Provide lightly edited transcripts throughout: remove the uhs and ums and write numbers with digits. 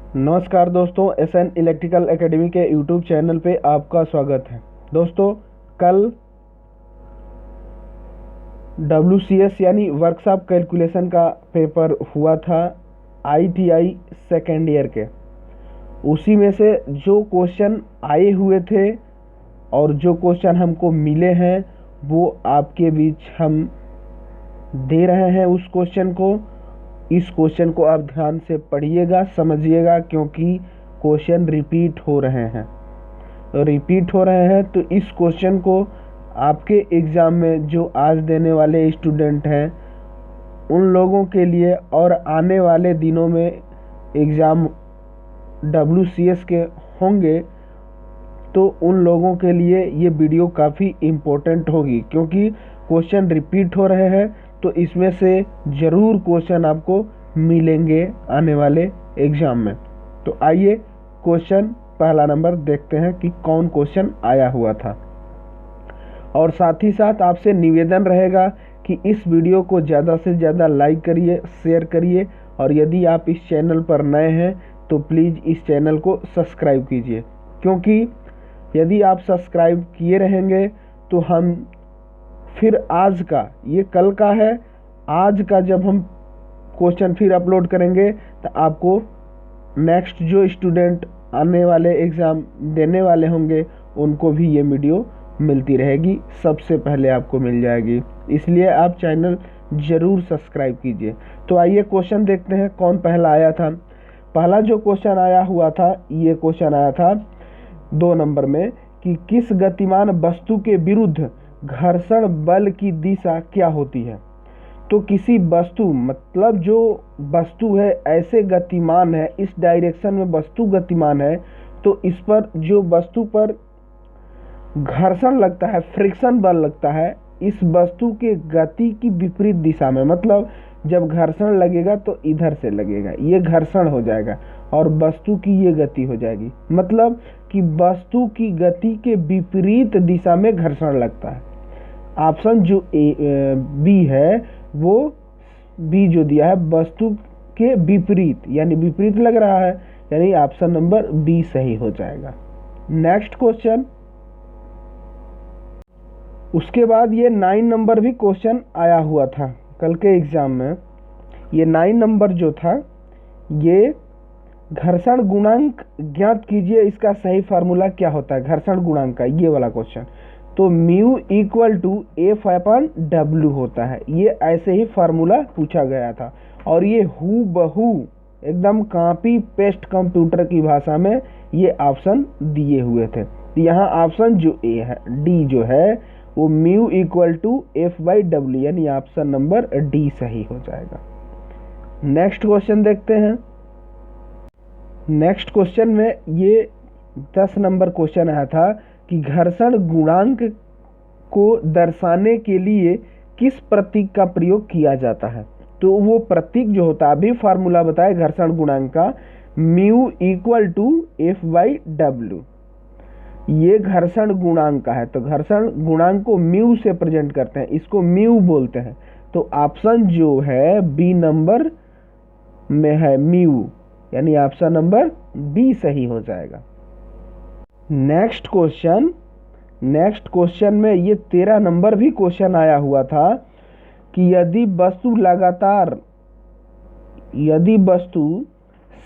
नमस्कार दोस्तों, SN electrical academy के यूट्यूब चैनल पे आपका स्वागत है। दोस्तों, कल WCS यानी वर्कशॉप कैलकुलेशन का पेपर हुआ था ITI सेकेंड ईयर के। उसी में से जो क्वेश्चन आए हुए थे और जो क्वेश्चन हमको मिले हैं वो आपके बीच हम दे रहे हैं। उस क्वेश्चन को इस क्वेश्चन को आप ध्यान से पढ़िएगा, समझिएगा, क्योंकि क्वेश्चन रिपीट हो रहे हैं। तो इस क्वेश्चन को आपके एग्ज़ाम में जो आज देने वाले स्टूडेंट हैं उन लोगों के लिए और आने वाले दिनों में एग्ज़ाम WCS के होंगे तो उन लोगों के लिए ये वीडियो काफ़ी इम्पोर्टेंट होगी, क्योंकि क्वेश्चन रिपीट हो रहे हैं। तो इसमें से ज़रूर क्वेश्चन आपको मिलेंगे आने वाले एग्ज़ाम में। तो आइए क्वेश्चन पहला नंबर देखते हैं कि कौन क्वेश्चन आया हुआ था। और साथ ही साथ आपसे निवेदन रहेगा कि इस वीडियो को ज़्यादा से ज़्यादा लाइक करिए, शेयर करिए, और यदि आप इस चैनल पर नए हैं तो प्लीज़ इस चैनल को सब्सक्राइब कीजिए, क्योंकि यदि आप सब्सक्राइब किए रहेंगे तो हम फिर आज का, ये कल का है, आज का जब हम क्वेश्चन फिर अपलोड करेंगे तो आपको नेक्स्ट जो स्टूडेंट आने वाले एग्ज़ाम देने वाले होंगे उनको भी ये वीडियो मिलती रहेगी, सबसे पहले आपको मिल जाएगी। इसलिए आप चैनल ज़रूर सब्सक्राइब कीजिए। तो आइए क्वेश्चन देखते हैं कौन पहला आया था। पहला जो क्वेश्चन आया हुआ था, ये क्वेश्चन आया था 2 नंबर में कि किस गतिमान वस्तु के विरुद्ध घर्षण बल की दिशा क्या होती है। तो किसी वस्तु, मतलब जो वस्तु है ऐसे गतिमान है, इस डायरेक्शन में वस्तु गतिमान है, तो इस पर जो वस्तु पर घर्षण लगता है, फ्रिक्शन बल लगता है, इस वस्तु के गति की विपरीत दिशा में, मतलब जब घर्षण लगेगा तो इधर से लगेगा, ये घर्षण हो जाएगा और वस्तु की ये गति हो जाएगी। मतलब कि वस्तु की गति के विपरीत दिशा में घर्षण लगता है। ऑप्शन जो बी है, वो बी जो दिया है वस्तु के विपरीत, यानी विपरीत लग रहा है, यानी ऑप्शन नंबर बी सही हो जाएगा। नेक्स्ट क्वेश्चन, उसके बाद ये 9 नंबर भी क्वेश्चन आया हुआ था कल के एग्जाम में। ये 9 नंबर जो था, ये घर्षण गुणांक ज्ञात कीजिए, इसका सही फार्मूला क्या होता है घर्षण गुणांक का, ये वाला क्वेश्चन। तो म्यू इक्वल टू F/W होता है। ये ऐसे ही फार्मूला पूछा गया था और ये हूबहू एकदम कॉपी पेस्ट कंप्यूटर की भाषा में ये ऑप्शन दिए हुए थे। तो यहाँ ऑप्शन जो ए है, डी जो है, वो म्यू इक्वल टू F/W, यानी ऑप्शन नंबर डी सही हो जाएगा। नेक्स्ट क्वेश्चन देखते हैं। नेक्स्ट क्वेश्चन में ये 10 नंबर क्वेश्चन आया था कि घर्षण गुणांक को दर्शाने के लिए किस प्रतीक का प्रयोग किया जाता है। तो वो प्रतीक जो होता है, अभी फार्मूला बताए घर्षण गुणांक का, म्यू इक्वल टू F/W, ये घर्षण गुणांक का है। तो घर्षण गुणांक को म्यू से प्रेजेंट करते हैं, इसको म्यू बोलते हैं। तो ऑप्शन जो है बी नंबर में है म्यू, यानी ऑप्शन नंबर बी सही हो जाएगा। नेक्स्ट क्वेश्चन में ये 13 नंबर भी क्वेश्चन आया हुआ था कि यदि वस्तु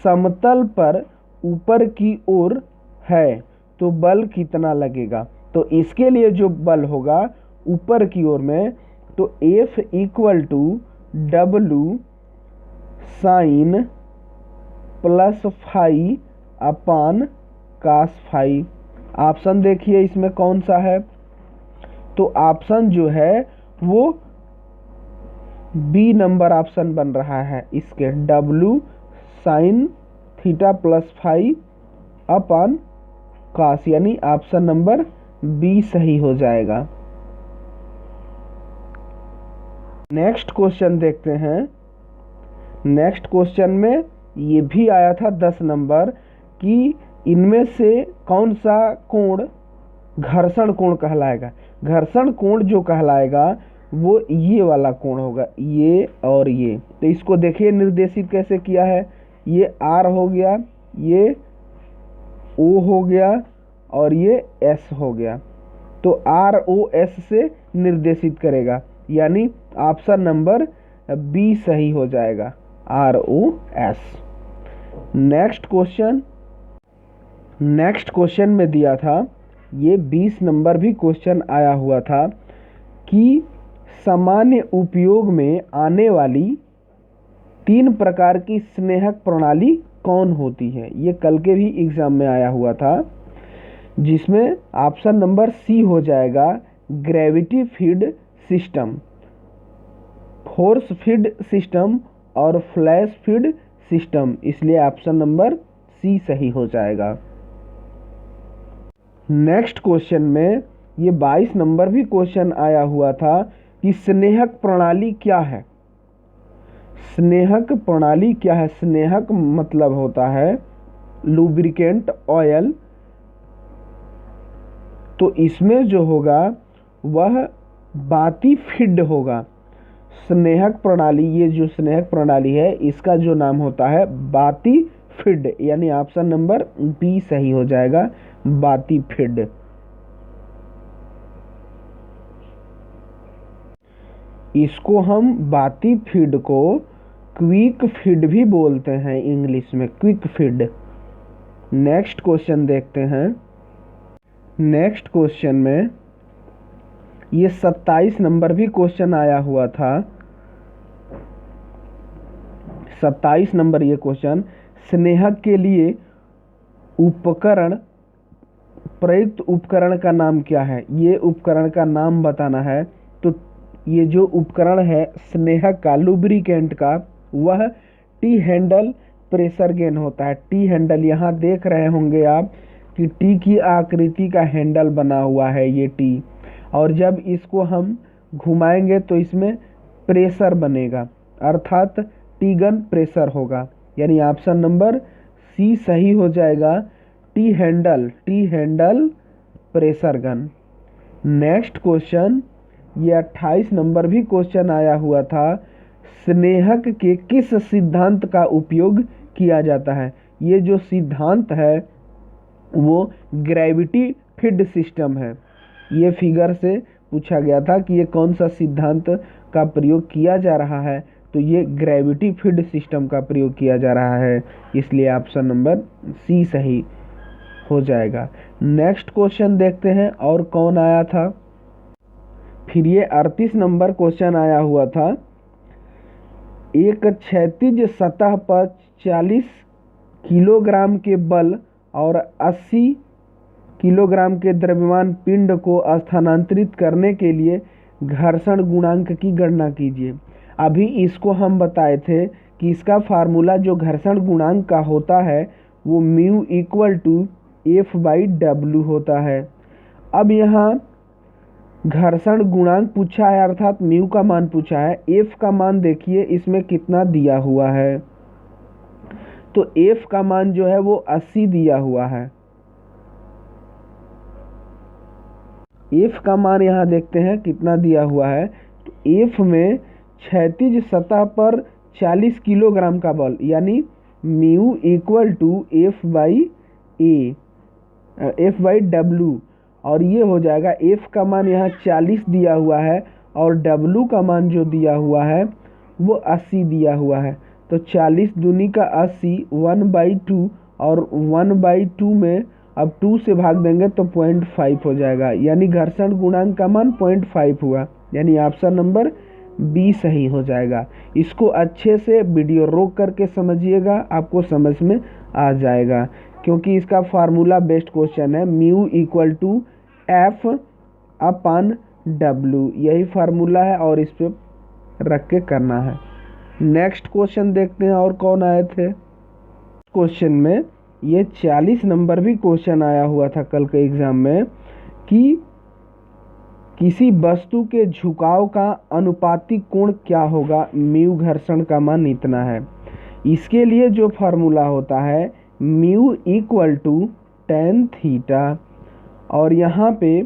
समतल पर ऊपर की ओर है तो बल कितना लगेगा। तो इसके लिए जो बल होगा ऊपर की ओर में, तो F equal to W sine plus phi upon cos phi. Option देखिए इसमें कौन सा है। तो ऑप्शन जो है वो बी नंबर ऑप्शन बन रहा है इसके, W sine theta plus phi upon cos, यानी ऑप्शन नंबर बी सही हो जाएगा। नेक्स्ट क्वेश्चन देखते हैं। नेक्स्ट क्वेश्चन में ये भी आया था 10 नंबर कि इनमें से कौन सा कोण घर्षण कोण कहलाएगा। घर्षण कोण जो कहलाएगा वो ये वाला कोण होगा, ये और ये। तो इसको देखिए निर्देशित कैसे किया है, ये R हो गया ये O हो गया और ये S हो गया, तो ROS से निर्देशित करेगा, यानी ऑप्शन नंबर बी सही हो जाएगा, ROS। नेक्स्ट क्वेश्चन में दिया था, ये 20 नंबर भी क्वेश्चन आया हुआ था कि सामान्य उपयोग में आने वाली 3 प्रकार की स्नेहक प्रणाली कौन होती है। ये कल के भी एग्जाम में आया हुआ था, जिसमें ऑप्शन नंबर सी हो जाएगा gravity feed system, force feed system और फ्लैश फीड सिस्टम, इसलिए ऑप्शन नंबर सी सही हो जाएगा। नेक्स्ट क्वेश्चन में ये 22 नंबर भी क्वेश्चन आया हुआ था कि स्नेहक प्रणाली क्या है। स्नेहक प्रणाली क्या है? स्नेहक मतलब होता है लुब्रिकेंट ऑयल, तो इसमें जो होगा वह बाती फीड होगा। स्नेहक प्रणाली, ये जो स्नेहक प्रणाली है इसका जो नाम होता है बाती फीड, यानी ऑप्शन नंबर बी सही हो जाएगा, बाती फीड। इसको हम बाती फीड को क्विक फीड भी बोलते हैं इंग्लिश में, क्विक फीड। नेक्स्ट क्वेश्चन देखते हैं। नेक्स्ट क्वेश्चन में ये 27 नंबर भी क्वेश्चन आया हुआ था। 27 नंबर ये क्वेश्चन, स्नेहक के लिए उपकरण, प्रयुक्त उपकरण का नाम क्या है? ये उपकरण का नाम बताना है। तो ये जो उपकरण है स्नेहक का, लुब्रिकेंट का, वह टी हैंडल प्रेशर गेन होता है। टी हैंडल, यहाँ देख रहे होंगे आप कि टी की आकृति का हैंडल बना हुआ है ये टी, और जब इसको हम घुमाएंगे तो इसमें प्रेशर बनेगा, अर्थात टी गन प्रेशर होगा, यानी ऑप्शन नंबर सी सही हो जाएगा, T handle pressure gun. Next question, ये 28 नंबर भी क्वेश्चन आया हुआ था, स्नेहक के किस सिद्धांत का उपयोग किया जाता है? ये जो सिद्धांत है वो ग्रेविटी फीड सिस्टम है। ये फिगर से पूछा गया था कि ये कौन सा सिद्धांत का प्रयोग किया जा रहा है, तो ये ग्रेविटी फीड सिस्टम का प्रयोग किया जा रहा है, इसलिए ऑप्शन नंबर सी सही हो जाएगा। नेक्स्ट क्वेश्चन देखते हैं और कौन आया था। फिर ये 38 नंबर क्वेश्चन आया हुआ था, एक क्षैतिज सतह पर 40 किलोग्राम के बल और 80 किलोग्राम के द्रव्यमान पिंड को स्थानांतरित करने के लिए घर्षण गुणांक की गणना कीजिए। अभी इसको हम बताए थे कि इसका फार्मूला जो घर्षण गुणांक का होता है वो म्यू इक्वल टू F/W होता है। अब यहाँ घर्षण गुणांक पूछा है, अर्थात म्यू का मान पूछा है। F का मान देखिए इसमें कितना दिया हुआ है, तो F का मान जो है वो 80 दिया हुआ है। F का मान यहाँ देखते हैं कितना दिया हुआ है, तो F में क्षैतिज सतह पर 40 किलोग्राम का बल, यानी म्यू इक्वल टू F/W, और ये हो जाएगा F का मान यहाँ 40 दिया हुआ है और W का मान जो दिया हुआ है वो 80 दिया हुआ है, तो 40 दूनी का 80, 1/2, और 1/2 में अब 2 से भाग देंगे तो 0.5 हो जाएगा, यानी घर्षण गुणांक का मान 0.5 हुआ, यानी ऑप्शन नंबर बी सही हो जाएगा। इसको अच्छे से वीडियो रोक करके समझिएगा, आपको समझ में आ जाएगा, क्योंकि इसका फार्मूला बेस्ट क्वेश्चन है, म्यू इक्वल टू F/W, यही फार्मूला है और इस पे रख के करना है। नेक्स्ट क्वेश्चन देखते हैं और कौन आए थे। क्वेश्चन में ये 40 नंबर भी क्वेश्चन आया हुआ था कल के एग्जाम में कि किसी वस्तु के झुकाव का अनुपातिक कोण क्या होगा, म्यू घर्षण का मान इतना है। इसके लिए जो फार्मूला होता है mu equal to tan theta, और यहाँ पे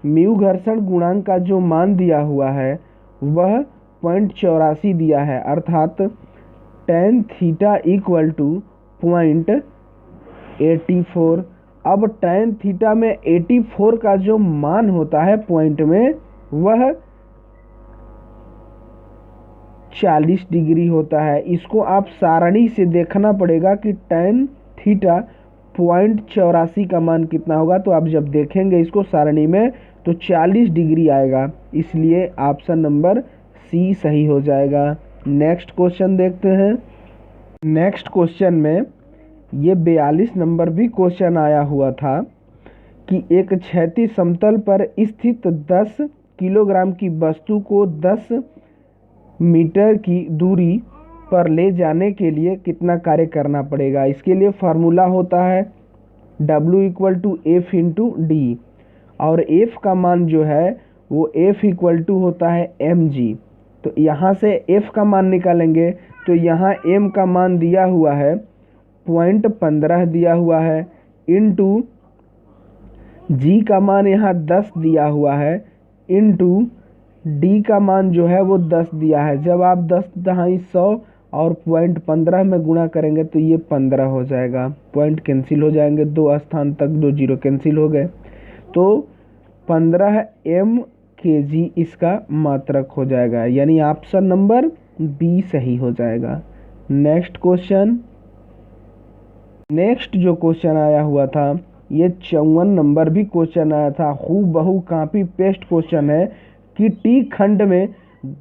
म्यू घर्षण गुणांक का जो मान दिया हुआ है वह 0.84 दिया है, अर्थात tan थीटा इक्वल टू 84। अब tan थीटा में 84 का जो मान होता है पॉइंट में वह 40 डिग्री होता है। इसको आप सारणी से देखना पड़ेगा कि tan थीटा पॉइंट 84 का मान कितना होगा। तो आप जब देखेंगे इसको सारणी में तो 40 डिग्री आएगा, इसलिए ऑप्शन नंबर सी सही हो जाएगा। नेक्स्ट क्वेश्चन देखते हैं। नेक्स्ट क्वेश्चन में ये 42 नंबर भी क्वेश्चन आया हुआ था कि एक क्षैतिज समतल पर स्थित 10 किलोग्राम की वस्तु को 10 मीटर की दूरी पर ले जाने के लिए कितना कार्य करना पड़ेगा। इसके लिए फार्मूला होता है W = F × D, और F का मान जो है वो F = होता है mg। तो यहाँ से F का मान निकालेंगे तो यहाँ m का मान दिया हुआ है 0.15 दिया हुआ है, इंटू g का मान यहाँ 10 दिया हुआ है, इंटू d का मान जो है वो 10 दिया है। जब आप 10 दहाई 100 और 0.15 में गुणा करेंगे तो ये 15 हो जाएगा। पॉइंट कैंसिल हो जाएंगे, 2 स्थान तक 2 जीरो कैंसिल हो गए, तो 15 mkg इसका मात्रक हो जाएगा, यानी ऑप्शन नंबर बी सही हो जाएगा। Next question. नेक्स्ट जो क्वेश्चन आया हुआ था ये 54 नंबर भी क्वेश्चन आया था, हूबहू कॉपी पेस्ट क्वेश्चन है कि टी खंड में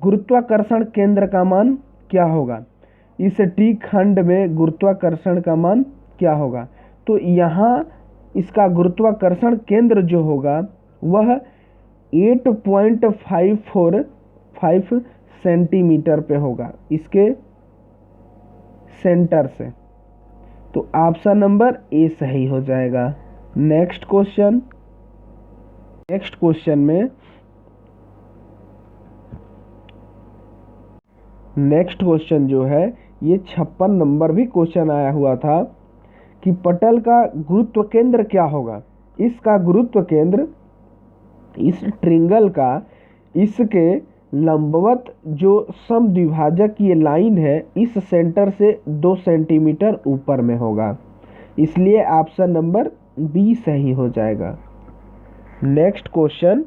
गुरुत्वाकर्षण केंद्र का मान क्या होगा। इस टी खंड में गुरुत्वाकर्षण का मान क्या होगा। तो यहाँ इसका गुरुत्वाकर्षण केंद्र जो होगा वह 8.545 सेंटीमीटर पे होगा इसके सेंटर से। तो ऑप्शन नंबर ए सही हो जाएगा। Next question. नेक्स्ट क्वेश्चन में नेक्स्ट क्वेश्चन जो है ये 56 नंबर भी क्वेश्चन आया हुआ था कि पटल का गुरुत्व केंद्र क्या होगा। इसका गुरुत्व केंद्र इस ट्रिंगल का इसके लंबवत जो समद्विभाजक ये लाइन है इस सेंटर से 2 सेंटीमीटर ऊपर में होगा, इसलिए ऑप्शन नंबर बी सही हो जाएगा। Next question.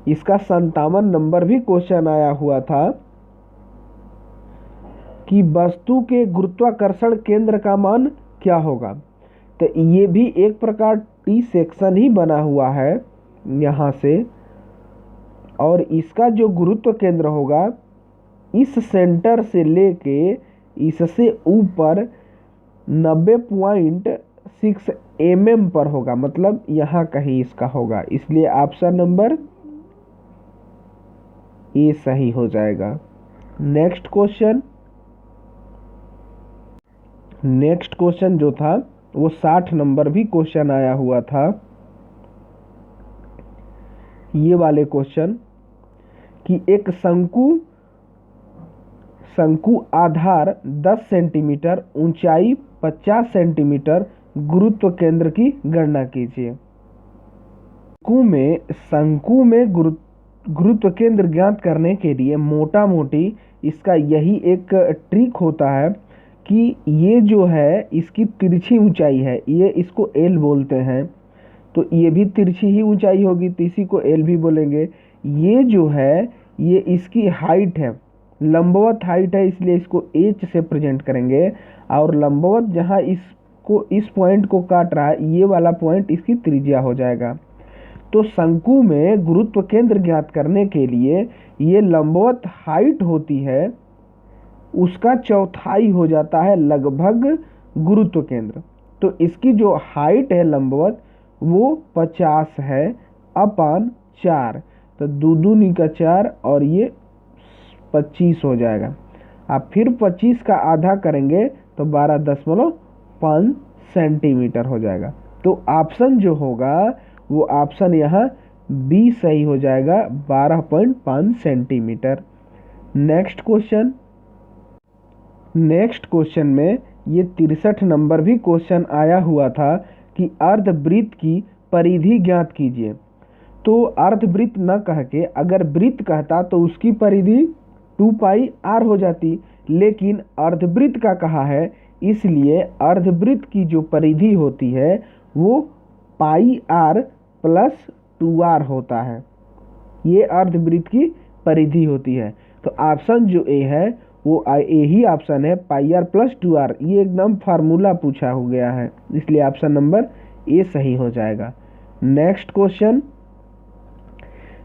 इसका 57 नंबर भी क्वेश्चन आया हुआ था कि वस्तु के गुरुत्वाकर्षण केंद्र का मान क्या होगा। तो ये भी एक प्रकार टी सेक्शन ही बना हुआ है यहाँ से, और इसका जो गुरुत्व केंद्र होगा इस सेंटर से लेके इससे ऊपर 90.6 mm पर होगा, मतलब यहाँ कहीं इसका होगा, इसलिए ऑप्शन नंबर ए सही हो जाएगा। Next question. नेक्स्ट क्वेश्चन जो था वो 60 नंबर भी क्वेश्चन आया हुआ था, ये वाले क्वेश्चन कि एक शंकु आधार 10 सेंटीमीटर, ऊंचाई 50 सेंटीमीटर, गुरुत्व केंद्र की गणना कीजिए। शंकु में गुरुत्व केंद्र ज्ञात करने के लिए मोटा मोटी इसका यही एक ट्रिक होता है कि ये जो है इसकी तिरछी ऊंचाई है, ये इसको एल बोलते हैं, तो ये भी तिरछी ही ऊंचाई होगी तो इसी को एल भी बोलेंगे। ये जो है ये इसकी हाइट है, लंबवत हाइट है, इसलिए इसको एच से प्रेजेंट करेंगे, और लंबवत जहाँ इसको इस पॉइंट को काट रहा है ये वाला पॉइंट इसकी त्रिज्या हो जाएगा। तो शंकु में गुरुत्व केंद्र ज्ञात करने के लिए ये लंबवत हाइट होती है उसका चौथाई हो जाता है लगभग गुरुत्व केंद्र। तो इसकी जो हाइट है लंबवत वो 50 है अपान 4, तो 2 दूनी का 4 और ये 25 हो जाएगा। आप फिर 25 का आधा करेंगे तो 12.5 सेंटीमीटर हो जाएगा। तो ऑप्शन जो होगा वो ऑप्शन यहाँ बी सही हो जाएगा, 12.5 centimetre. Next question. Next question में ये 63 नंबर भी क्वेश्चन आया हुआ था कि अर्धवृत्त की परिधि ज्ञात कीजिए। तो अर्धवृत्त न कह के अगर वृत्त कहता तो उसकी परिधि 2 पाई r हो जाती, लेकिन अर्धवृत्त का कहा है इसलिए अर्धवृत्त की जो परिधि होती है वो पाई आर प्लस 2r होता है। ये अर्धवृत्त की परिधि होती है। तो ऑप्शन जो ए है वो ए ही ऑप्शन है, पाई आर प्लस 2r। ये एकदम फार्मूला पूछा हो गया है, इसलिए ऑप्शन नंबर ए सही हो जाएगा।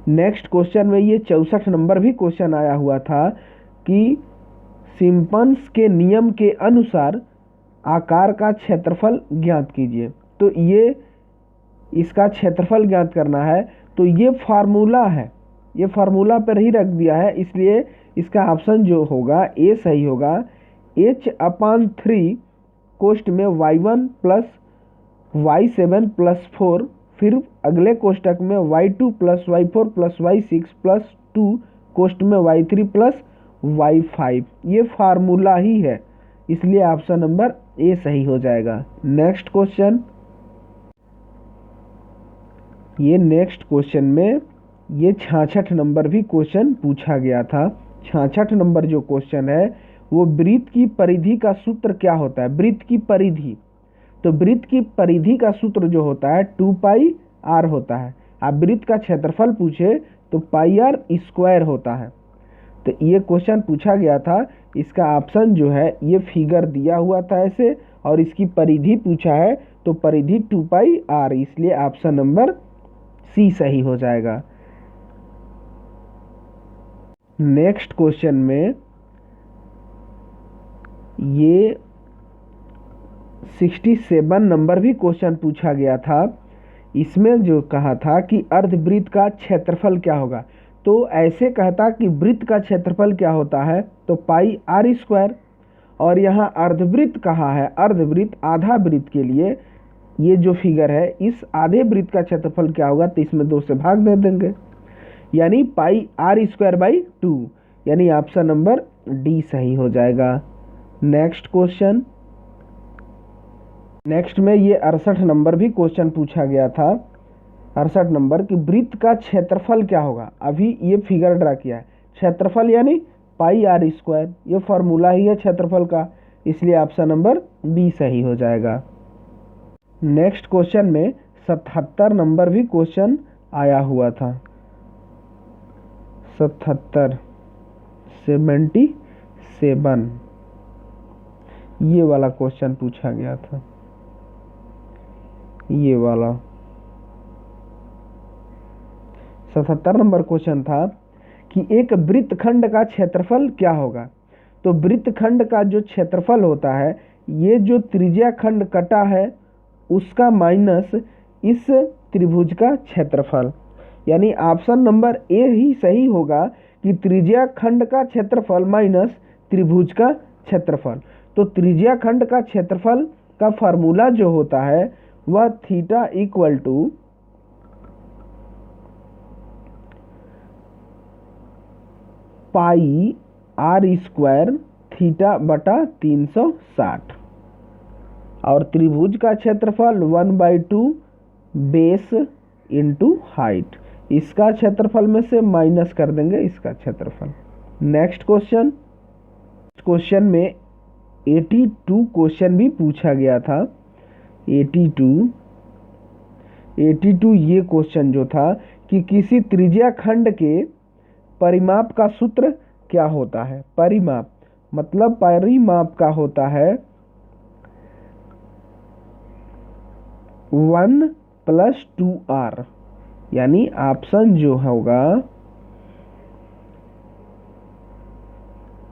नेक्स्ट क्वेश्चन में ये 64 नंबर भी क्वेश्चन आया हुआ था कि सिम्पसन्स के नियम के अनुसार आकार का क्षेत्रफल ज्ञात कीजिए। तो ये इसका क्षेत्रफल ज्ञात करना है, तो ये फार्मूला है, ये फार्मूला पर ही रख दिया है, इसलिए इसका ऑप्शन जो होगा ए सही होगा। h/3 कोष्ठ में y1 प्लस y7 प्लस 4, फिर अगले कोष्टक में y2 plus y4 plus y6 plus 2 कोष्ठ में y3 प्लस y5। ये फार्मूला ही है, इसलिए ऑप्शन नंबर ए सही हो जाएगा। नेक्स्ट क्वेश्चन में ये 66 नंबर भी क्वेश्चन पूछा गया था। 66 नंबर जो क्वेश्चन है वो वृत्त की परिधि का सूत्र क्या होता है। वृत्त की परिधि, तो वृत्त की परिधि का सूत्र जो होता है 2πr होता है। आप वृत्त का क्षेत्रफल पूछे तो πr स्क्वायर होता है। तो ये क्वेश्चन पूछा गया था, इसका ऑप्शन जो है ये फिगर दिया हुआ था ऐसे, और इसकी परिधि पूछा है तो परिधि 2πr, इसलिए ऑप्शन नंबर सी सही हो जाएगा। नेक्स्ट क्वेश्चन में ये 67 नंबर भी क्वेश्चन पूछा गया था। इसमें जो कहा था कि अर्धवृत्त का क्षेत्रफल क्या होगा, तो ऐसे कहता कि वृत्त का क्षेत्रफल क्या होता है, तो पाई आर स्क्वायर। और यहाँ अर्धवृत्त कहा है, अर्धवृत्त आधा वृत्त के लिए ये जो फिगर है, इस आधे वृत्त का क्षेत्रफल क्या होगा, तो इसमें 2 से भाग दे देंगे, यानी पाई आर स्क्वायर बाई 2, यानी ऑप्शन नंबर डी सही हो जाएगा। नेक्स्ट में ये 68 नंबर भी क्वेश्चन पूछा गया था। 68 नंबर कि वृत्त का क्षेत्रफल क्या होगा। अभी ये फिगर ड्रा किया है, क्षेत्रफल यानी पाई आर स्क्वायर, ये फॉर्मूला ही है क्षेत्रफल का, इसलिए ऑप्शन नंबर बी सही हो जाएगा। नेक्स्ट क्वेश्चन में 77 नंबर भी क्वेश्चन आया हुआ था। 77 ये वाला क्वेश्चन पूछा गया था, ये वाला 77 नंबर क्वेश्चन था कि एक वृत्तखंड का क्षेत्रफल क्या होगा। तो वृत्तखंड का जो क्षेत्रफल होता है, ये जो त्रिज्या खंड कटा है उसका माइनस इस त्रिभुज का क्षेत्रफल, यानी ऑप्शन नंबर ए ही सही होगा कि त्रिज्या खंड का क्षेत्रफल माइनस त्रिभुज का क्षेत्रफल। तो त्रिज्या खंड का क्षेत्रफल का फार्मूला जो होता है वह theta equal to pi r square theta बटा 360, और त्रिभुज का क्षेत्रफल 1/2 बेस इंटू हाइट। इसका क्षेत्रफल में से माइनस कर देंगे इसका क्षेत्रफल। नेक्स्ट क्वेश्चन में 82 क्वेश्चन भी पूछा गया था। 82 ये क्वेश्चन जो था कि किसी त्रिज्या खंड के परिमाप का सूत्र क्या होता है। परिमाप मतलब परिमाप का होता है 1 + 2r, यानी ऑप्शन जो होगा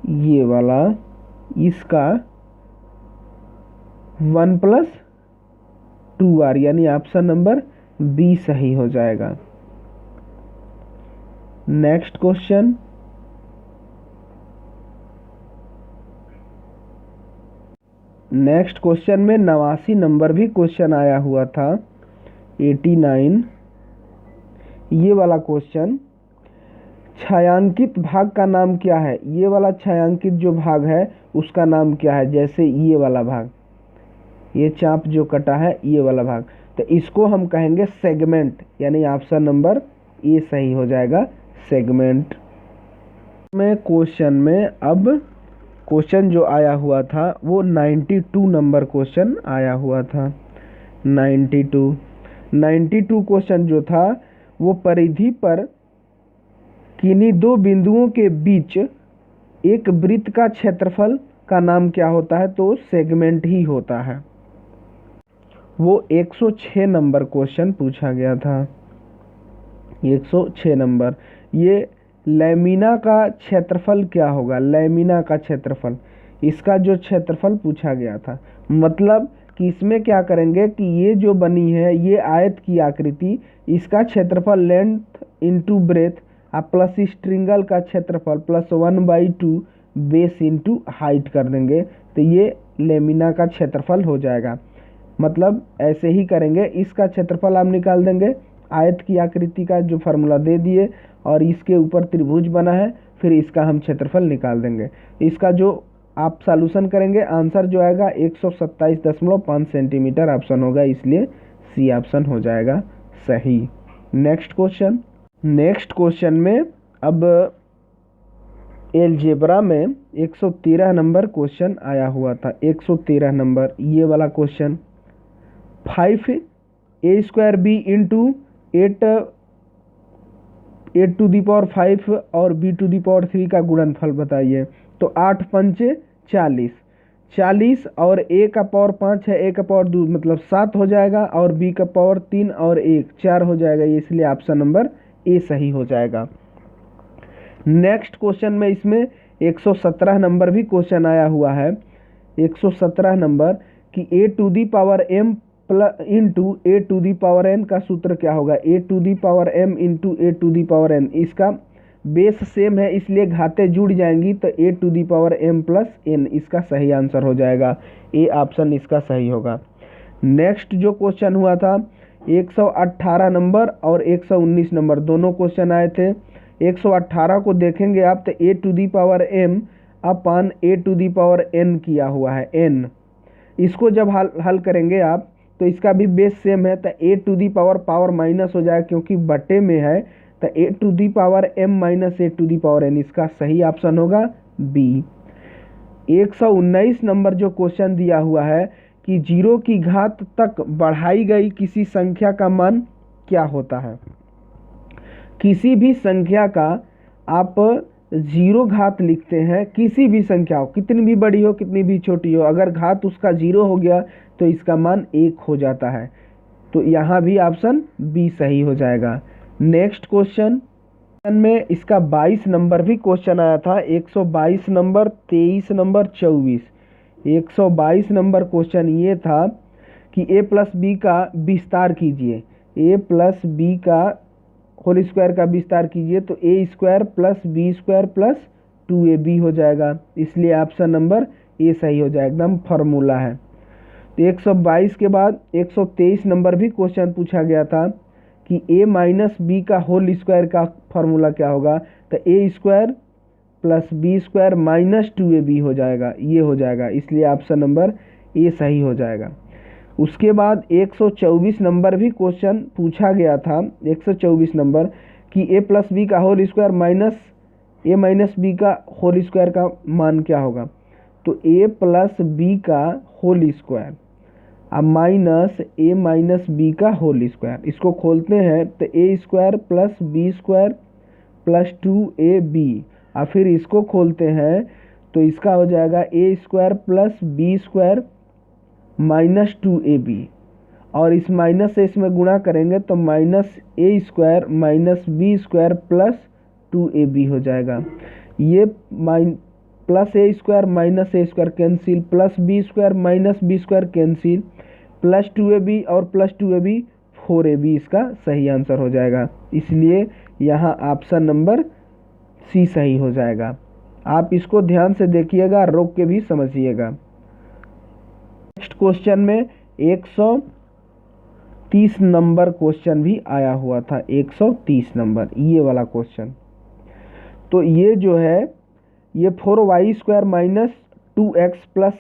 ये वाला, इसका 1 + 2r, यानी ऑप्शन नंबर बी सही हो जाएगा। नेक्स्ट क्वेश्चन में 89 नंबर भी क्वेश्चन आया हुआ था। 89 ये वाला क्वेश्चन, छायांकित भाग का नाम क्या है। ये वाला छायांकित जो भाग है उसका नाम क्या है, जैसे ये वाला भाग, ये चाप जो कटा है ये वाला भाग, तो इसको हम कहेंगे सेगमेंट, यानी ऑप्शन नंबर ए सही हो जाएगा, सेगमेंट। में क्वेश्चन में अब क्वेश्चन जो आया हुआ था वो 92 नंबर क्वेश्चन आया हुआ था। 92 क्वेश्चन जो था वो परिधि पर किन्हीं दो बिंदुओं के बीच एक वृत्त का क्षेत्रफल का नाम क्या होता है? तो सेगमेंट ही होता है। वो 106 नंबर क्वेश्चन पूछा गया था। 106 नंबर। ये लैमिना का क्षेत्रफल क्या होगा? लैमिना का क्षेत्रफल, इसका जो क्षेत्रफल पूछा गया था। मतलब कि इसमें क्या करेंगे कि ये जो बनी है ये आयत की आकृति, इसका क्षेत्रफल लेंथ इंटू ब्रेथ प्लस स्ट्रिंगल का क्षेत्रफल प्लस 1/2 बेस इंटू हाइट कर देंगे, तो ये लेमिना का क्षेत्रफल हो जाएगा। मतलब ऐसे ही करेंगे, इसका क्षेत्रफल आप निकाल देंगे, आयत की आकृति का जो फार्मूला दे दिए और इसके ऊपर त्रिभुज बना है, फिर इसका हम क्षेत्रफल निकाल देंगे। इसका जो आप सॉल्यूशन करेंगे आंसर जो आएगा 127.5 सेंटीमीटर ऑप्शन होगा, इसलिए सी ऑप्शन हो जाएगा सही। नेक्स्ट क्वेश्चन में अब एलजेब्रा में 113 नंबर क्वेश्चन आया हुआ था। 113 नंबर ये वाला क्वेश्चन, 5a² इंटू 8 और b³ का गुणनफल बताइए। तो 8 पंचे 40, 40 और a⁴ है, a⁴2 मतलब 7 हो जाएगा, और b⁴3 और 1 4 हो जाएगा, इसलिए ऑप्शन नंबर ए सही हो जाएगा। नेक्स्ट क्वेश्चन में इसमें 117 नंबर भी क्वेश्चन आया हुआ है। 117 नंबर कि a⁴m इंटू a⁴n का सूत्र क्या होगा? a⁴m इंटू a⁴n, इसका बेस सेम है इसलिए घातें जुड़ जाएंगी, तो a⁴m प्लस n इसका सही आंसर हो जाएगा। ए ऑप्शन इसका सही होगा। नेक्स्ट जो क्वेश्चन हुआ था 118 नंबर और 119 नंबर दोनों क्वेश्चन आए थे। 118 को देखेंगे आप तो a⁴m अपान a⁴n किया हुआ है n। इसको जब हल करेंगे आप तो इसका भी बेस सेम है, तो a⁴ माइनस हो जाएगा क्योंकि बटे में है, तो a⁴m माइनस a⁴n इसका सही ऑप्शन होगा बी। 119 नंबर जो क्वेश्चन दिया हुआ है कि 0 की घात तक बढ़ाई गई किसी संख्या का मान क्या होता है? किसी भी संख्या का आप 0 घात लिखते हैं, किसी भी संख्या हो, कितनी भी बड़ी हो कितनी भी छोटी हो, अगर घात उसका 0 हो गया तो इसका मान 1 हो जाता है, तो यहाँ भी ऑप्शन बी सही हो जाएगा। नेक्स्ट क्वेश्चन में इसका 22 नंबर भी क्वेश्चन आया था। 122 नंबर, 23 नंबर, 24। 122 नंबर क्वेश्चन ये था कि a प्लस बी का विस्तार कीजिए, a प्लस बी का होल स्क्वायर का विस्तार कीजिए, तो a² plus b² plus 2ab हो जाएगा, इसलिए ऑप्शन नंबर ए सही हो जाएगा, एकदम फार्मूला है। तो 122 के बाद 123 नंबर भी क्वेश्चन पूछा गया था कि a माइनस बी का होल स्क्वायर का फार्मूला क्या होगा? तो a² plus b² minus 2ab हो जाएगा, ये हो जाएगा, इसलिए ऑप्शन नंबर ए सही हो जाएगा। उसके बाद 124 नंबर भी क्वेश्चन पूछा गया था। 124 नंबर कि a प्लस बी का whole square minus a minus B का होल स्क्वायर का मान क्या होगा? तो a प्लस बी का होल स्क्वायर अब माइनस a माइनस बी का होल स्क्वायर, इसको खोलते हैं तो a² plus b² plus 2ab, और फिर इसको खोलते हैं तो इसका हो जाएगा a² plus b² minus 2ab, और इस माइनस से इसमें गुणा करेंगे तो minus a² minus b² plus 2ab हो जाएगा। ये plus a² minus a² cancel, plus b² minus b² cancel, plus 2ab और प्लस 2ab 4ab इसका सही आंसर हो जाएगा, इसलिए यहाँ ऑप्शन नंबर सी सही हो जाएगा। आप इसको ध्यान से देखिएगा, रोक के भी समझिएगा। नेक्स्ट क्वेश्चन में 130 नंबर क्वेश्चन भी आया हुआ था। 130 नंबर ये वाला क्वेश्चन, तो ये जो है ये 4y² minus 2x plus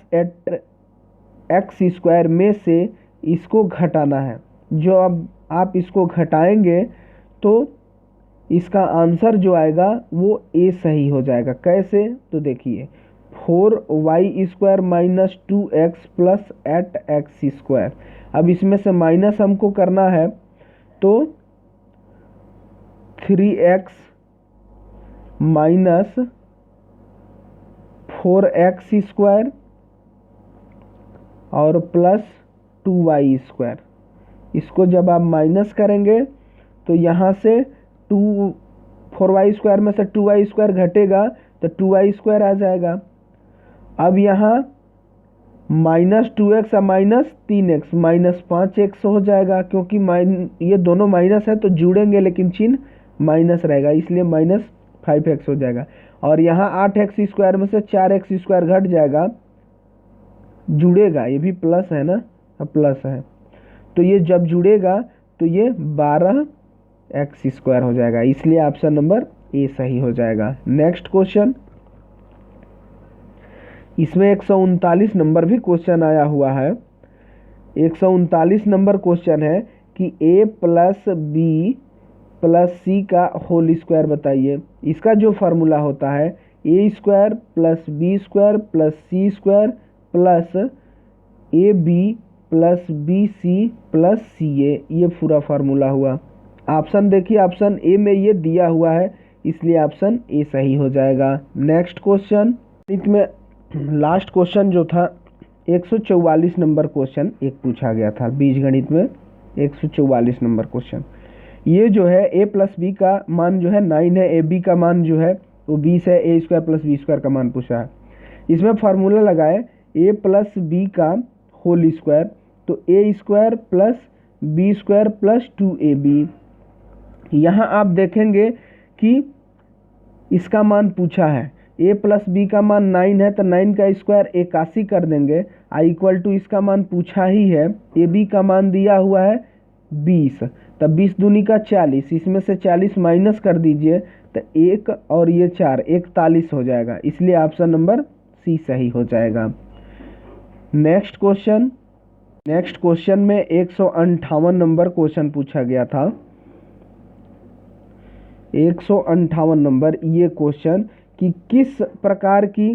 8x² में से इसको घटाना है। जो अब आप इसको घटाएंगे तो इसका आंसर जो आएगा वो ए सही हो जाएगा। कैसे? तो देखिए 4y² minus 2x plus 8x²। अब इसमें से माइनस हमको करना है, तो 3x माइनस 4x² और प्लस 2y²। इसको जब आप माइनस करेंगे तो यहाँ से 4y² में से 2y² घटेगा तो 2y² आ जाएगा। अब यहाँ माइनस 2x और माइनस 3x माइनस 5x हो जाएगा, क्योंकि ये दोनों माइनस है तो जुड़ेंगे लेकिन चिन्ह माइनस रहेगा, इसलिए माइनस 5x हो जाएगा। और यहाँ 8x² में से 4x² घट जाएगा, जुड़ेगा, ये भी प्लस है ना, प्लस है, तो ये जब जुड़ेगा तो ये 12x² हो जाएगा, इसलिए ऑप्शन नंबर ए सही हो जाएगा। नेक्स्ट क्वेश्चन, इसमें 139 नंबर भी क्वेश्चन आया हुआ है। 139 नंबर क्वेश्चन है कि a प्लस बी प्लस सी का होल स्क्वायर बताइए। इसका जो फार्मूला होता है a² plus b² plus c² plus ab plus bc plus ca, ये पूरा फार्मूला हुआ। ऑप्शन देखिए, ऑप्शन ए में ये दिया हुआ है, इसलिए ऑप्शन ए सही हो जाएगा। नेक्स्ट क्वेश्चन, इसमें लास्ट क्वेश्चन जो था 144 नंबर क्वेश्चन एक पूछा गया था बीजगणित में। 144 नंबर क्वेश्चन, ये जो है a प्लस बी का मान जो है 9 है, ए बी का मान जो है वो 20 है, a² प्लस b² का मान पूछा है। इसमें फार्मूला लगाए a प्लस बी का होल स्क्वायर, तो a² plus b² plus 2ab। यहाँ आप देखेंगे कि इसका मान पूछा है, a प्लस बी का मान 9 है तो 9 का स्क्वायर 81 कर देंगे, इक्वल टू इसका मान पूछा ही है, ए बी का मान दिया हुआ है 20, तब 20 दूनी का 40, इसमें से 40 माइनस कर दीजिए तो 1 और ये 4 41 हो जाएगा, इसलिए ऑप्शन नंबर सी सही हो जाएगा। नेक्स्ट क्वेश्चन, नेक्स्ट क्वेश्चन में 158 नंबर क्वेश्चन पूछा गया था। 158 नंबर ये क्वेश्चन कि किस प्रकार की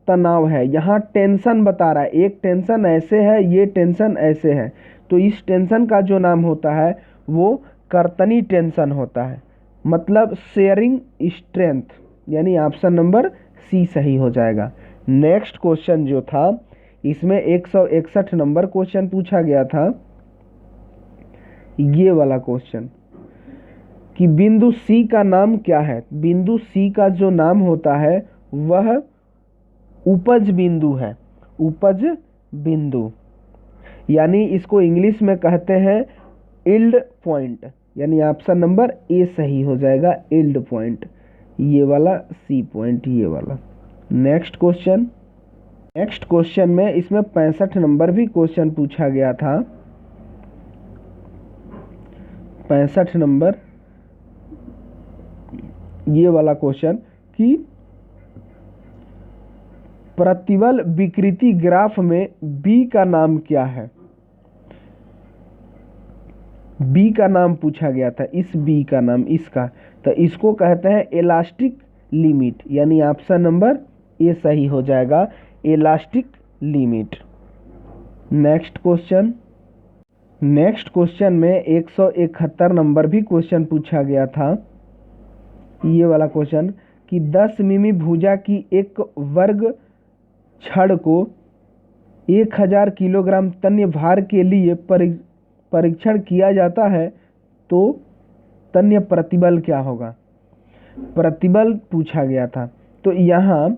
तनाव है, यहाँ टेंशन बता रहा है, एक टेंशन ऐसे है, ये टेंशन ऐसे है, तो इस टेंशन का जो नाम होता है वो कर्तनी टेंशन होता है, मतलब शेयरिंग स्ट्रेंथ, यानी ऑप्शन नंबर सी सही हो जाएगा। नेक्स्ट क्वेश्चन जो था इसमें 161 नंबर क्वेश्चन पूछा गया था, ये वाला क्वेश्चन कि बिंदु सी का नाम क्या है। बिंदु सी का जो नाम होता है वह उपज बिंदु है, उपज बिंदु, यानी इसको इंग्लिश में कहते हैं यील्ड पॉइंट, यानी ऑप्शन नंबर ए सही हो जाएगा, यील्ड पॉइंट, ये वाला सी पॉइंट, ये वाला। नेक्स्ट क्वेश्चन, नेक्स्ट क्वेश्चन में इसमें 65 नंबर भी क्वेश्चन पूछा गया था। 65 नंबर ये वाला क्वेश्चन कि प्रतिबल विकृति ग्राफ में बी का नाम क्या है। बी का नाम पूछा गया था, इस बी का नाम, इसका, तो इसको कहते हैं इलास्टिक लिमिट, यानी ऑप्शन नंबर ए सही हो जाएगा, elastic limit. Next question, next question में 171 नंबर भी क्वेश्चन पूछा गया था, ये वाला क्वेश्चन कि 10 मिमी भुजा की एक वर्ग छड़ को 1000 किलोग्राम तन्य भार के लिए परीक्षण किया जाता है तो तन्य प्रतिबल क्या होगा। प्रतिबल पूछा गया था, तो यहाँ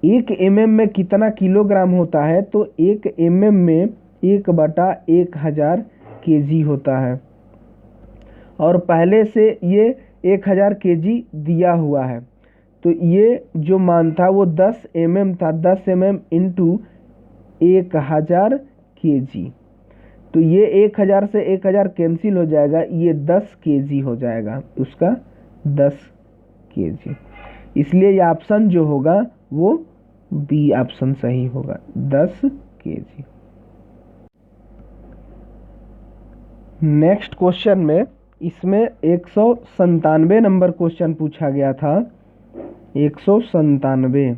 1 mm में कितना किलोग्राम होता है, तो 1 mm में 1/1000 kg होता है, और पहले से ये 1000 kg दिया हुआ है, तो ये जो मान था वो 10 mm था, 10 mm इंटू 1000 kg, तो ये 1000 से 1000 कैंसिल हो जाएगा, ये 10 kg हो जाएगा, उसका 10 kg, इसलिए ये ऑप्शन जो होगा वो बी ऑप्शन सही होगा, 10 kg। नेक्स्ट क्वेश्चन में इसमें 197 नंबर क्वेश्चन पूछा गया था। 197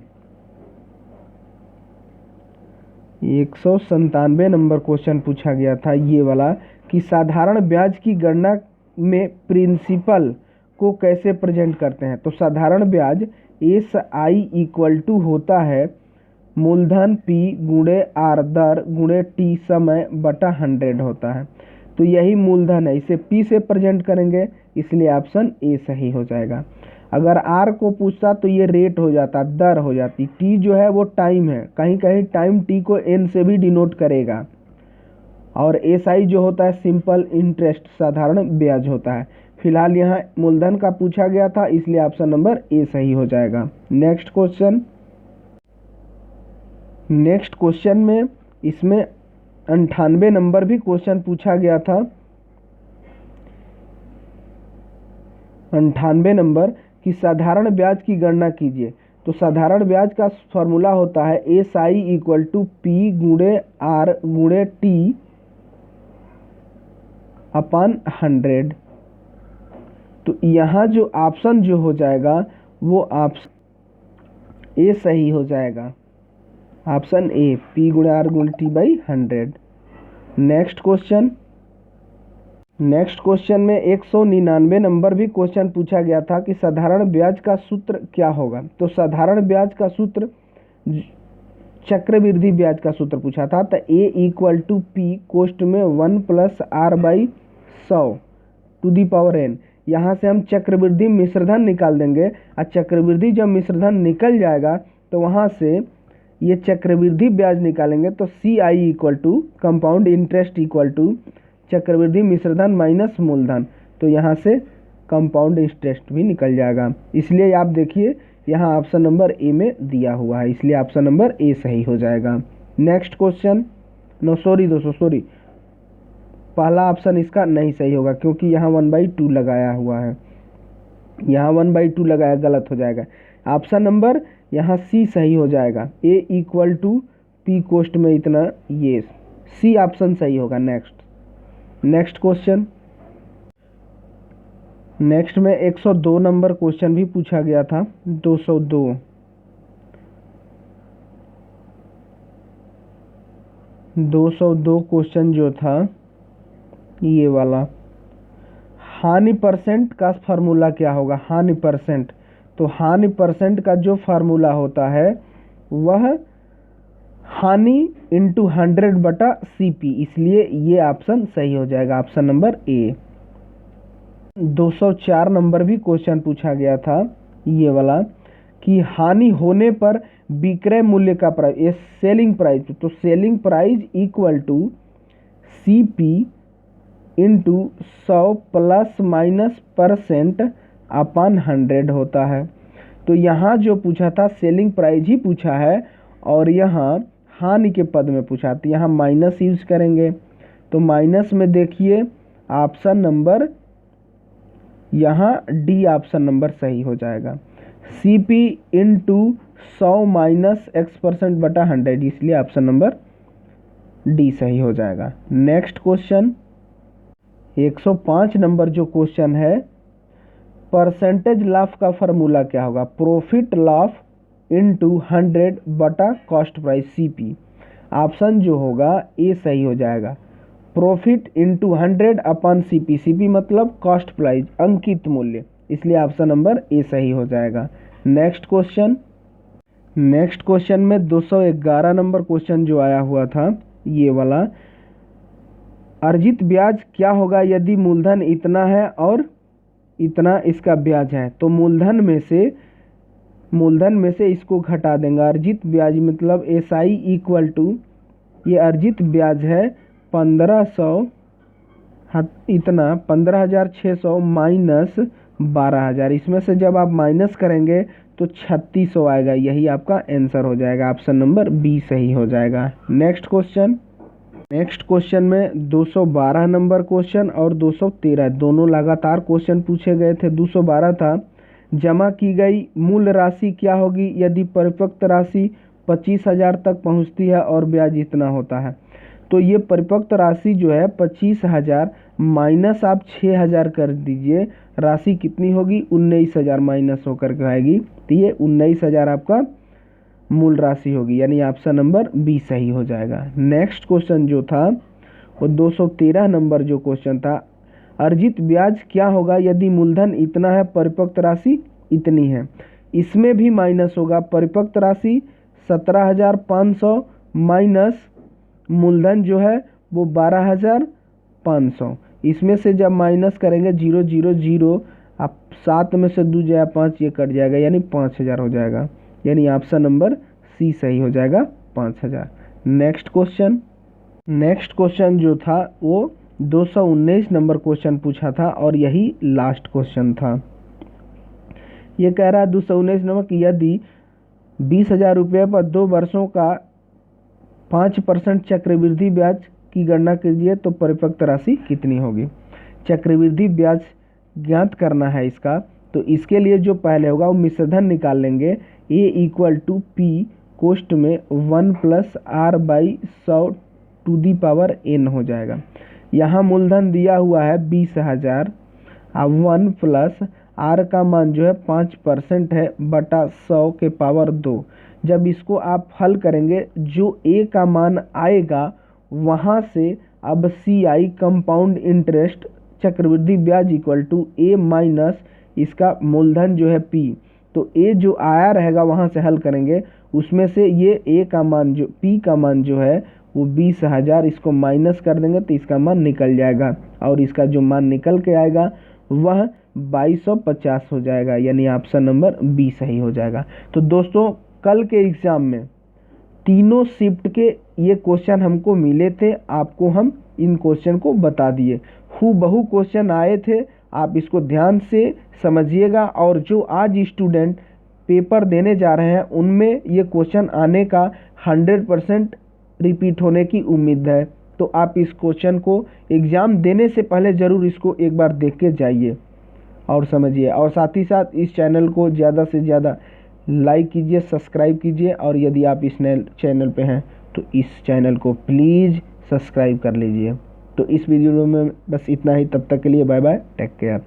197 नंबर क्वेश्चन पूछा गया था ये वाला कि साधारण ब्याज की गणना में प्रिंसिपल को कैसे प्रेजेंट करते हैं। तो साधारण ब्याज एस आई इक्वल टू होता है मूलधन पी गुणे आर दर गुणे टी समय बटा 100 होता है। तो यही मूलधन है, इसे पी से प्रेजेंट करेंगे, इसलिए ऑप्शन ए सही हो जाएगा। अगर आर को पूछता तो ये रेट हो जाता, दर हो जाती। टी जो है वो टाइम है, कहीं कहीं टाइम टी को एन से भी डिनोट करेगा। और एस आई जो होता है सिंपल इंटरेस्ट, साधारण ब्याज होता है। फिलहाल यहाँ मूलधन का पूछा गया था, इसलिए ऑप्शन नंबर ए सही हो जाएगा। नेक्स्ट क्वेश्चन में इसमें 98 नंबर भी क्वेश्चन पूछा गया था। 98 नंबर कि साधारण ब्याज की गणना कीजिए। तो साधारण ब्याज का फॉर्मूला होता है S I equal to P गुणे आर गुणे टी अपन 100। तो यहाँ जो ऑप्शन जो हो जाएगा वो ऑप्शन ए सही हो जाएगा, ऑप्शन ए पी गुणे आर गुणे टी बाई 100। नेक्स्ट क्वेश्चन में 199 नंबर भी क्वेश्चन पूछा गया था कि साधारण ब्याज का सूत्र क्या होगा। तो साधारण ब्याज का सूत्र चक्रवृद्धि ब्याज का सूत्र पूछा था। तो ए इक्वल टू पी कोष्ट में 1 plus R by 100 to the power N. यहाँ से हम चक्रवृद्धि मिश्रधन निकाल देंगे, और चक्रवृद्धि जब मिश्रधन निकल जाएगा तो वहाँ से ये चक्रवृद्धि ब्याज निकालेंगे। तो C I equal to compound interest equal to चक्रवृद्धि मिश्रधन माइनस मूलधन। तो यहाँ से कंपाउंड इंटरेस्ट भी निकल जाएगा। इसलिए आप देखिए यहाँ ऑप्शन नंबर ए में दिया हुआ है, इसलिए ऑप्शन नंबर ए सही हो जाएगा। नेक्स्ट क्वेश्चन, दोस्तों पहला ऑप्शन इसका नहीं सही होगा, क्योंकि यहाँ 1/2 लगाया हुआ है, यहाँ 1/2 लगाया, गलत हो जाएगा। ऑप्शन नंबर यहाँ सी सही हो जाएगा, ए इक्वल टू पी कोष्ट में इतना, ये सी ऑप्शन सही होगा। नेक्स्ट क्वेश्चन, नेक्स्ट में 102 नंबर क्वेश्चन भी पूछा गया था। 202 क्वेश्चन जो था ये वाला, हानि परसेंट का फार्मूला क्या होगा। हानि परसेंट, तो हानि परसेंट का जो फार्मूला होता है वह हानि इंटू 100 बटा सीपी, इसलिए ये ऑप्शन सही हो जाएगा, ऑप्शन नंबर ए। 204 नंबर भी क्वेश्चन पूछा गया था ये वाला कि हानि होने पर विक्रय मूल्य का प्राइस, ये सेलिंग प्राइस, तो selling price equal to CP into 100 plus minus percent upon 100 होता है। तो यहाँ जो पूछा था सेलिंग प्राइस ही पूछा है, और यहाँ हानि के पद में पूछा, तो यहाँ माइनस यूज करेंगे। तो माइनस में देखिए ऑप्शन नंबर यहाँ डी ऑप्शन नंबर सही हो जाएगा, सीपी इंटू 100 माइनस x% बटा 100, इसलिए ऑप्शन नंबर डी सही हो जाएगा। नेक्स्ट क्वेश्चन 105 नंबर जो क्वेश्चन है, परसेंटेज लाभ का फार्मूला क्या होगा। प्रॉफिट लाभ इंटू 100 बटा कॉस्ट प्राइस सीपी, ऑप्शन जो होगा ए सही हो जाएगा, प्रॉफिट इंटू 100 अपन सीपी, सीपी मतलब कॉस्ट प्राइस, अंकित मूल्य, इसलिए ऑप्शन नंबर ए सही हो जाएगा। नेक्स्ट क्वेश्चन में 211 नंबर क्वेश्चन जो आया हुआ था ये वाला, अर्जित ब्याज क्या होगा यदि मूलधन इतना है और इतना इसका ब्याज है। तो मूलधन में से इसको घटा देंगे। अर्जित ब्याज मतलब एस आई इक्वल टू, ये अर्जित ब्याज है 1500, इतना 15,600 माइनस 12,000, इसमें से जब आप माइनस करेंगे तो 3600 आएगा, यही आपका आंसर हो जाएगा, ऑप्शन नंबर बी सही हो जाएगा। नेक्स्ट क्वेश्चन में 212 नंबर क्वेश्चन और 213 दोनों लगातार क्वेश्चन पूछे गए थे। 212 था, जमा की गई मूल राशि क्या होगी यदि परिपक्व राशि 25,000 तक पहुंचती है और ब्याज इतना होता है। तो ये परिपक्व राशि जो है 25,000 माइनस आप 6,000 कर दीजिए, राशि कितनी होगी 19,000 माइनस होकर के आएगी। तो ये 19,000 आपका मूल राशि होगी, यानी ऑप्शन नंबर बी सही हो जाएगा। नेक्स्ट क्वेश्चन जो था वो 213 नंबर जो क्वेश्चन था, अर्जित ब्याज क्या होगा यदि मूलधन इतना है परिपक्व राशि इतनी है। इसमें भी माइनस होगा, परिपक्व राशि 17,500 माइनस मूलधन जो है वो 12,500। इसमें से जब माइनस करेंगे 0 0 0, आप 7 में से 2 जाए 5, ये कट जाएगा यानी 5,000 हो जाएगा, यानी ऑप्शन नंबर सी सही हो जाएगा 5,000। नेक्स्ट क्वेश्चन जो था वो 219 नंबर क्वेश्चन पूछा था और यही लास्ट क्वेश्चन था। ये कह रहा है 219 नंबर कि यदि 20,000 रुपये पर 2 वर्षों का 5% चक्रवृद्धि ब्याज की गणना कीजिए तो परिपक्व राशि कितनी होगी। चक्रवृद्धि ब्याज ज्ञात करना है इसका, तो इसके लिए जो पहले होगा वो मिश्रधन निकाल लेंगे। A = P कोष्ठ में 1 + R/100 to the power n हो जाएगा। यहाँ मूलधन दिया हुआ है 20,000, अब 1 + R का मान जो है 5% है बटा 100 के पावर 2। जब इसको आप हल करेंगे जो A का मान आएगा वहाँ से अब CI कंपाउंड इंटरेस्ट चक्रवृद्धि ब्याज = A माइनस इसका मूलधन जो है P, तो A जो आया रहेगा वहाँ से हल करेंगे, उसमें से ये A का मान जो P का मान जो है वो 20,000, इसको माइनस कर देंगे तो इसका मान निकल जाएगा और इसका जो मान निकल के आएगा वह 2250 हो जाएगा, यानी ऑप्शन नंबर बी सही हो जाएगा। तो दोस्तों कल के एग्ज़ाम में तीनों शिफ्ट के ये क्वेश्चन हमको मिले थे, आपको हम इन क्वेश्चन को बता दिए। हूबहू क्वेश्चन आए थे, आप इसको ध्यान से समझिएगा और जो आज स्टूडेंट पेपर देने जा रहे हैं उनमें ये क्वेश्चन आने का 100% रिपीट होने की उम्मीद है। तो आप इस क्वेश्चन को एग्ज़ाम देने से पहले ज़रूर इसको एक बार देख के जाइए और समझिए, और साथ ही साथ इस चैनल को ज़्यादा से ज़्यादा लाइक कीजिए, सब्सक्राइब कीजिए, और यदि आप इस चैनल पे हैं तो इस चैनल को प्लीज़ सब्सक्राइब कर लीजिए। तो इस वीडियो में बस इतना ही, तब तक के लिए बाय बाय, टेक केयर।